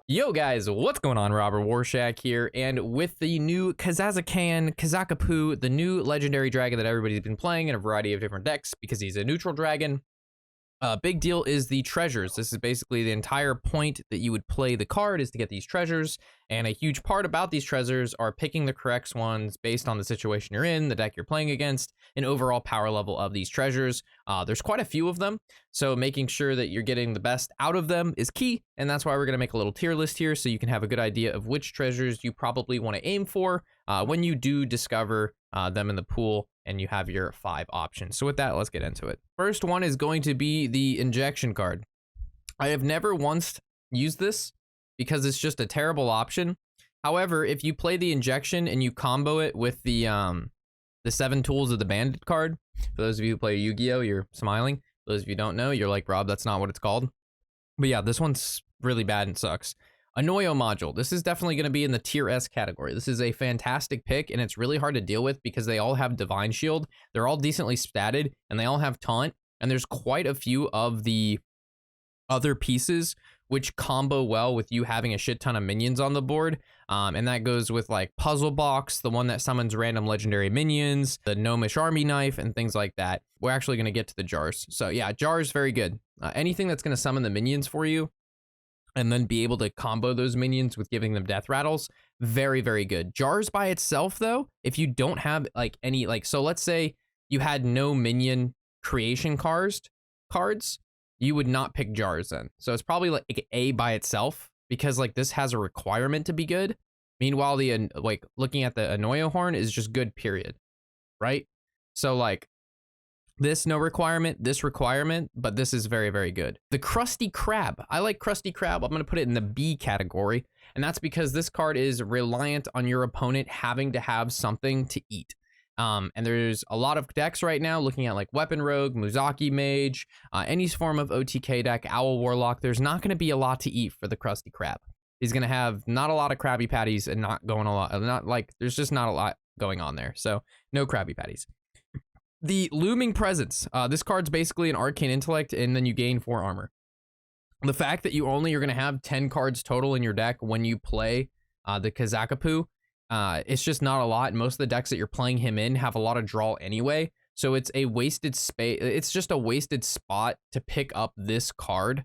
Yo guys, what's going on? Robert Warshack here, and with the new Kazakusan, the new legendary dragon that everybody's been playing in a variety of different decks because he's a neutral dragon. Big deal is the treasures. This is basically the entire point that you would play the card is to get these treasures, and a huge part about these treasures are picking the correct ones based on the situation you're in, the deck you're playing against, and overall power level of these treasures. There's quite a few of them, so making sure that you're getting the best out of them is key, and that's why we're going to make a little tier list here so you can have a good idea of which treasures you probably want to aim for when you do discover them in the pool and you have your 5 options. So with that, let's get into it. First one is going to be the injection card. I have never once used this because it's just a terrible option. However, if you play the injection and you combo it with the 7 tools of the bandit card, for those of you who play Yu-Gi-Oh, you're smiling. For those of you who don't know, you're like, Rob, that's not what it's called. But yeah, this one's really bad and sucks. Anoyo module. This is definitely going to be in the tier S category. This is a fantastic pick, and it's really hard to deal with because they all have Divine Shield. They're all decently statted, and they all have Taunt, and there's quite a few of the other pieces which combo well with you having a shit ton of minions on the board. And that goes with like Puzzle Box, the one that summons random legendary minions, the Gnomish Army Knife, and things like that. We're actually going to get to the jars. So yeah, jars, very good. Anything that's going to summon the minions for you and then be able to combo those minions with giving them death rattles, very, very good. Jars by itself, though, if you don't have like any, like, so let's say you had no minion creation cards, you would not pick jars then. So it's probably like A by itself because like this has a requirement to be good. Meanwhile, the like looking at the Anoyo horn is just good, period. Right? So like this no requirement, this requirement, but this is very, very good. The Krusty Krab. I like Krusty Krab. I'm going to put it in the B category. And that's because this card is reliant on your opponent having to have something to eat. And there's a lot of decks right now looking at like Weapon Rogue, Muzaki Mage, any form of OTK deck, Owl Warlock. There's not going to be a lot to eat for the Krusty Krab. He's going to have not a lot of Krabby Patties and not going a lot, not like, there's just not a lot going on there. So no Krabby Patties. The Looming Presence. This card's basically an Arcane Intellect, and then you gain 4 armor. The fact that you only are going to have 10 cards total in your deck when you play the Kazakusan, it's just not a lot. Most of the decks that you're playing him in have a lot of draw anyway, so it's a wasted space. It's just a wasted spot to pick up this card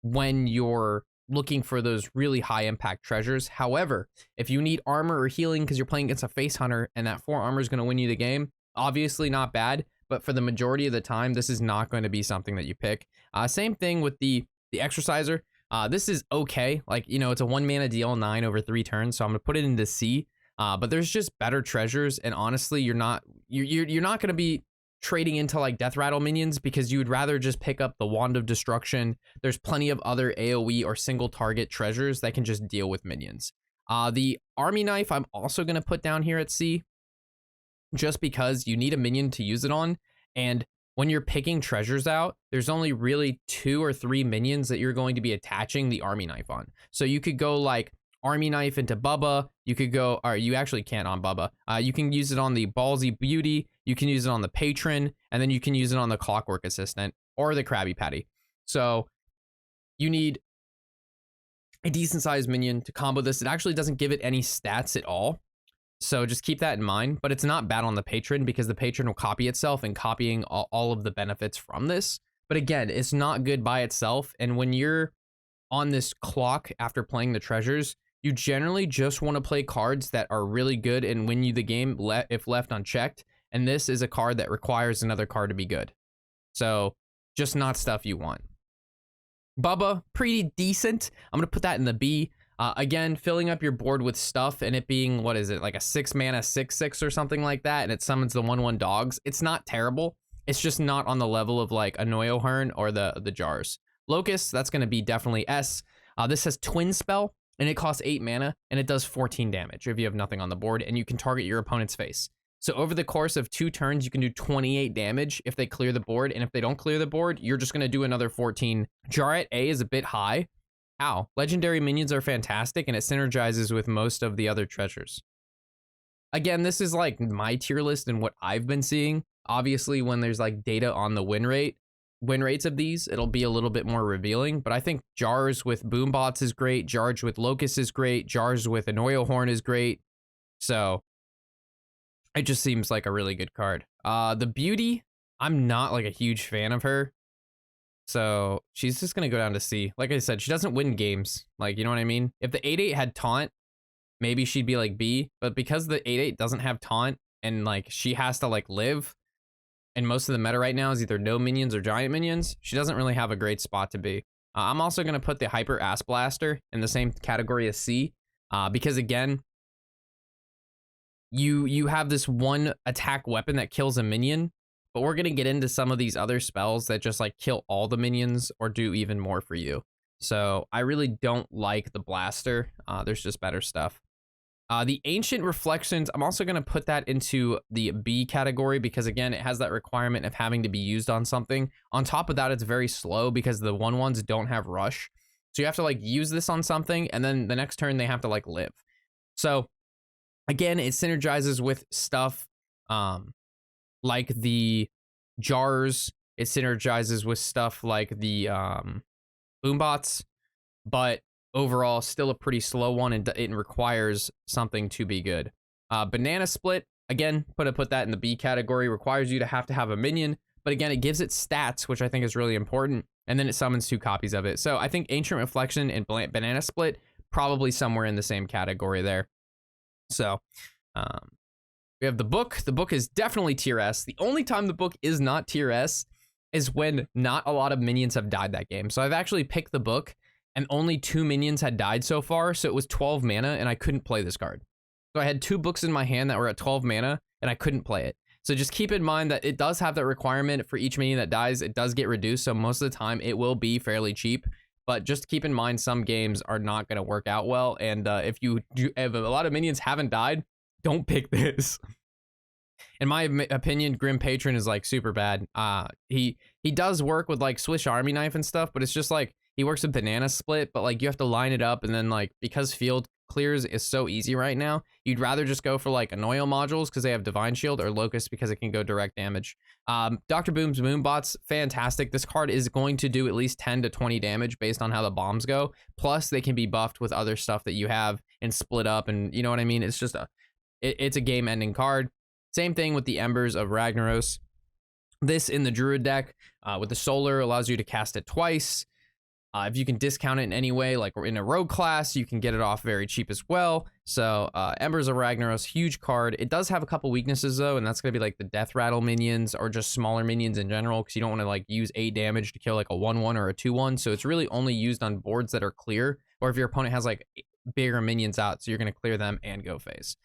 when you're looking for those really high impact treasures. However, if you need armor or healing because you're playing against a face hunter and that 4 armor is going to win you the game, obviously not bad, but for the majority of the time, this is not going to be something that you pick. Same thing with the Exorciser. This is okay. Like, you know, it's a 1 mana deal 9 over 3 turns, so I'm gonna put it into C. But there's just better treasures, and honestly, you're not gonna be trading into like Death Rattle minions because you would rather just pick up the Wand of Destruction. There's plenty of other AoE or single target treasures that can just deal with minions. The Army Knife I'm also gonna put down here at C, just because you need a minion to use it on, and when you're picking treasures out, there's only really 2 or 3 minions that you're going to be attaching the Army Knife on. So you could go like Army Knife into Bubba, you could go, or you actually can't on Bubba. You can use it on the Ballsy Beauty, you can use it on the Patron, and then you can use it on the Clockwork Assistant or the Krabby Patty. So you need a decent sized minion to combo this. It actually doesn't give it any stats at all. So just keep that in mind, but it's not bad on the Patron because the Patron will copy itself and copying all of the benefits from this. But again, it's not good by itself. And when you're on this clock after playing the treasures, you generally just want to play cards that are really good and win you the game if left unchecked. And this is a card that requires another card to be good. So just not stuff you want. Bubba, pretty decent. I'm going to put that in the B. Again, filling up your board with stuff and it being, what is it, like a 6 mana 6/6 or something like that, and it summons the 1/1 dogs. It's not terrible. It's just not on the level of like Anoyo Horn or the jars. Locust, that's going to be definitely S. This has Twin Spell, and it costs 8 mana, and it does 14 damage if you have nothing on the board, and you can target your opponent's face. So over the course of 2 turns, you can do 28 damage if they clear the board, and if they don't clear the board, you're just going to do another 14. Jar at A is a bit high. How? Legendary minions are fantastic, and it synergizes with most of the other treasures. Again, this is like my tier list and what I've been seeing. Obviously, when there's like data on the win rate, win rates of these, it'll be a little bit more revealing. But I think Jars with Boombots is great. Jars with Locust is great. Jars with Anoyo Horn is great. So it just seems like a really good card. The Beauty, I'm not like a huge fan of her. So she's just going to go down to C. Like I said, she doesn't win games. Like, you know what I mean? If the 8-8 had Taunt, maybe she'd be like B. But because the 8-8 doesn't have Taunt and like she has to like live, and most of the meta right now is either no minions or giant minions, she doesn't really have a great spot to be. I'm also going to put the Hyper Ass Blaster in the same category as C, because again, you have this one attack weapon that kills a minion, but we're going to get into some of these other spells that just like kill all the minions or do even more for you. So I really don't like the Blaster. There's just better stuff. The Ancient Reflections, I'm also going to put that into the B category because, again, it has that requirement of having to be used on something. On top of that, it's very slow because the 1/1s don't have rush. So you have to, like, use this on something, and then the next turn they have to, like, live. So, again, it synergizes with stuff like the Jars. It synergizes with stuff like the Boombots, but overall still a pretty slow one, and it requires something to be good. Banana Split, again, put that in the B category. Requires you to have a minion, but again, it gives it stats, which I think is really important, and then it summons 2 copies of it. So I think Ancient Reflection and Banana Split probably somewhere in the same category there. So we have the book. The book is definitely tier S. The only time the book is not tier S is when not a lot of minions have died that game. So I've actually picked the book and only 2 minions had died so far, so it was 12 mana, and I couldn't play this card. So I had 2 books in my hand that were at 12 mana, and I couldn't play it. So just keep in mind that it does have that requirement for each minion that dies. It does get reduced, so most of the time it will be fairly cheap. But just keep in mind some games are not going to work out well, and if a lot of minions haven't died, don't pick this. In my opinion, Grim Patron is like super bad. He does work with like Swiss Army Knife and stuff, but it's just like he works with Banana Split, but like you have to line it up, and then like because field clears is so easy right now, you'd rather just go for like Anoyo modules because they have Divine Shield, or Locust because it can go direct damage. Dr. Boom's Moonbots, fantastic. This card is going to do at least 10 to 20 damage based on how the bombs go. Plus they can be buffed with other stuff that you have and split up, and you know what I mean? It's just it's a game ending card. Same thing with the Embers of Ragnaros. This in the Druid deck with the Solar allows you to cast it twice. If you can discount it in any way, like in a rogue class, you can get it off very cheap as well. So Embers of Ragnaros, huge card. It does have a couple weaknesses though, and that's going to be like the Death Rattle minions or just smaller minions in general, because you don't want to like use 8 damage to kill like a 1/1 or a 2/1. So it's really only used on boards that are clear, or if your opponent has like bigger minions out, so you're going to clear them and go face.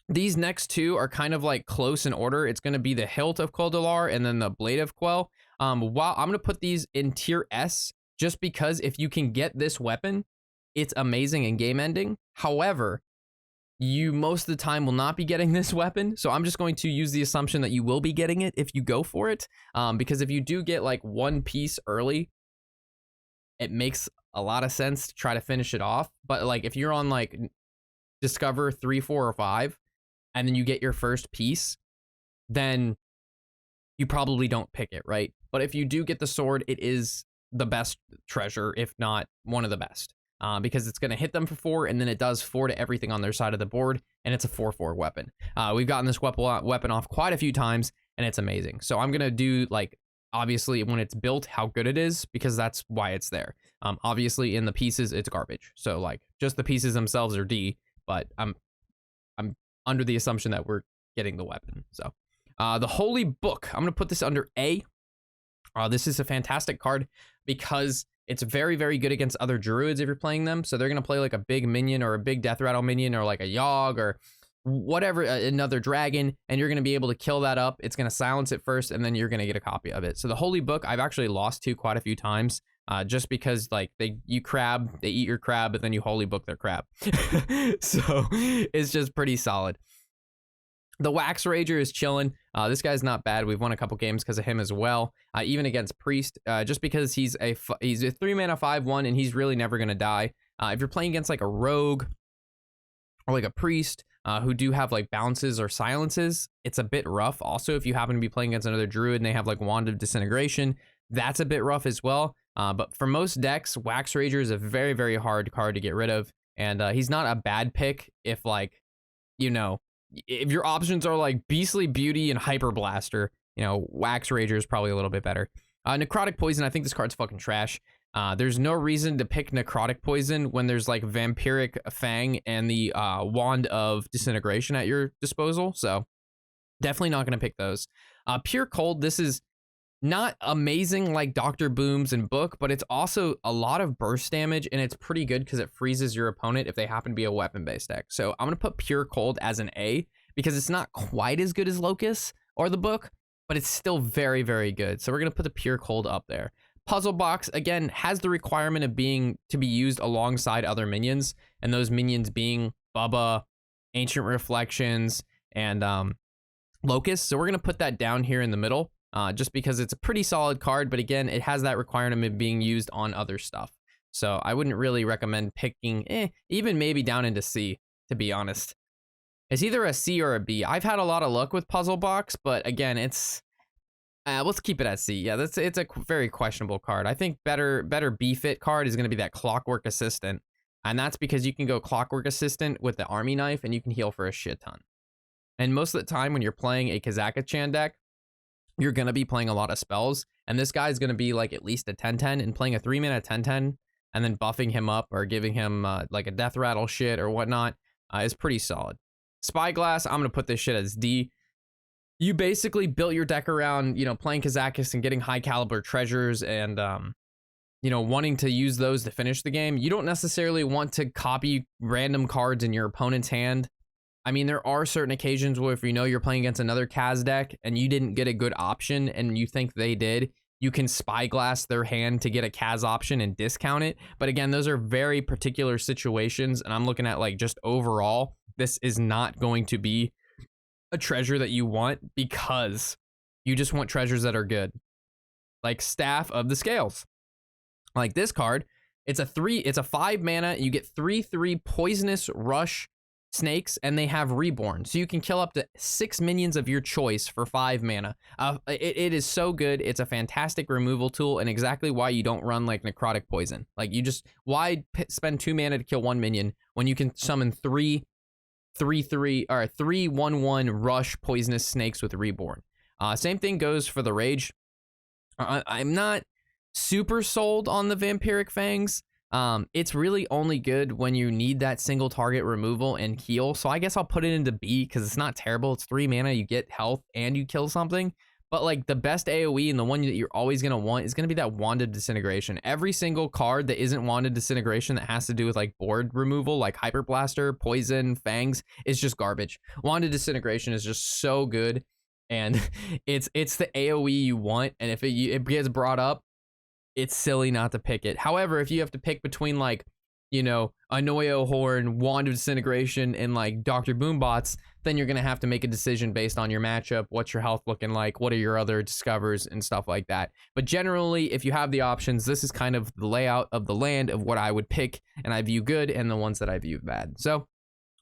These next 2 are kind of like close in order. It's going to be the Hilt of Quel'Dalar and then the Blade of Quell. While I'm going to put these in tier S, just because if you can get this weapon, it's amazing and game ending. However, you most of the time will not be getting this weapon. So I'm just going to use the assumption that you will be getting it if you go for it. Because if you do get like 1 piece early, it makes a lot of sense to try to finish it off. But like if you're on like Discover 3, 4, or 5, and then you get your first piece, then you probably don't pick it, right? But if you do get the sword, it is the best treasure, if not one of the best, because it's going to hit them for 4, and then it does 4 to everything on their side of the board, and it's a 4/4 weapon. We've gotten this weapon off quite a few times, and it's amazing. So I'm going to do, like, obviously, when it's built, how good it is, because that's why it's there. Obviously, in the pieces, it's garbage. So, like, just the pieces themselves are D, but I'm under the assumption that we're getting the weapon. So the Holy Book, I'm going to put this under A. This is a fantastic card because it's very, very good against other druids if you're playing them. So they're going to play like a big minion or a big Death Rattle minion or like a Yogg or whatever, another dragon, and you're going to be able to kill that up. It's going to silence it first, and then you're going to get a copy of it. So the Holy Book, I've actually lost to quite a few times. Just because like they eat your crab, but then you Holy Book their crab. So it's just pretty solid. The Wax Rager is chilling. This guy's not bad. We've won a couple games because of him as well. Even against Priest, just because he's a 3 mana 5/1, and he's really never gonna die. If you're playing against like a rogue or like a priest who do have like bounces or silences, it's a bit rough. Also, if you happen to be playing against another druid and they have like Wand of Disintegration, that's a bit rough as well. But for most decks, Wax Rager is a very, very hard card to get rid of. And he's not a bad pick if like, you know, if your options are like Beastly Beauty and Hyper Blaster, you know, Wax Rager is probably a little bit better. Necrotic Poison, I think this card's fucking trash. There's no reason to pick Necrotic Poison when there's like Vampiric Fang and the Wand of Disintegration at your disposal. So definitely not going to pick those. Pure Cold, this is not amazing like Dr. Boom's and Book, but it's also a lot of burst damage, and it's pretty good because it freezes your opponent if they happen to be a weapon-based deck. So I'm going to put Pure Cold as an A because it's not quite as good as Locus or the Book, but it's still very, very good. So we're going to put the Pure Cold up there. Puzzle Box, again, has the requirement of being to be used alongside other minions, and those minions being Bubba, Ancient Reflections, and Locus. So we're going to put that down here in the middle, just because it's a pretty solid card, but again, it has that requirement of being used on other stuff. So I wouldn't really recommend picking, even maybe down into C, to be honest. It's either a C or a B. I've had a lot of luck with Puzzle Box, but again, it's... let's keep it at C. Yeah, it's a very questionable card. I think better B-fit card is going to be that Clockwork Assistant. And that's because you can go Clockwork Assistant with the Army Knife and you can heal for a shit ton. And most of the time when you're playing a Kazakusan deck, you're going to be playing a lot of spells. And this guy's going to be like at least a 10-10, and playing a 3-mana 10-10 and then buffing him up or giving him like a Death Rattle shit or whatnot is pretty solid. Spyglass, I'm going to put this shit as D. You basically built your deck around, you know, playing Kazakusan and getting high caliber treasures and, you know, wanting to use those to finish the game. You don't necessarily want to copy random cards in your opponent's hand. I mean, there are certain occasions where if you know you're playing against another Kaz deck and you didn't get a good option and you think they did, you can Spyglass their hand to get a Kaz option and discount it. But again, those are very particular situations. And I'm looking at like just overall, this is not going to be a treasure that you want because you just want treasures that are good, like Staff of the Scales. Like this card, it's a 5 mana. You get 3/3 poisonous rush snakes, and they have Reborn, so you can kill up to 6 minions of your choice for 5 mana. It is so good. It's a fantastic removal tool, and exactly why you don't run like Necrotic Poison. Like you just why spend 2 mana to kill 1 minion when you can summon 3 1/1 rush poisonous snakes with Reborn. Same thing goes for the Rage. I'm not super sold on the Vampiric Fangs. It's really only good when you need that single target removal and heal. So I guess I'll put it into B because it's not terrible. It's 3 mana, you get health and you kill something. But like the best AoE and the one that you're always going to want is going to be that Wand of Disintegration. Every single card that isn't Wand of Disintegration that has to do with like board removal, like Hyper Blaster, Poison, Fangs, is just garbage. Wand of Disintegration is just so good. And it's the AoE you want. And if it gets brought up, it's silly not to pick it. However, if you have to pick between like, you know, Annoyo Horn, Wand of Disintegration, and like Dr. Boombots, then you're going to have to make a decision based on your matchup. What's your health looking like? What are your other discovers and stuff like that? But generally, if you have the options, this is kind of the layout of the land of what I would pick and I view good and the ones that I view bad. So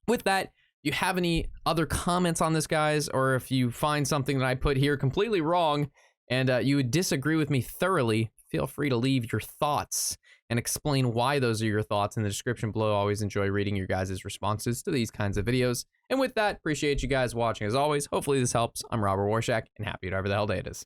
with that, you have any other comments on this, guys? Or if you find something that I put here completely wrong and you would disagree with me thoroughly, feel free to leave your thoughts and explain why those are your thoughts in the description below. I always enjoy reading your guys' responses to these kinds of videos. And with that, appreciate you guys watching as always. Hopefully this helps. I'm Robert Warshack, and happy whatever the hell day it is.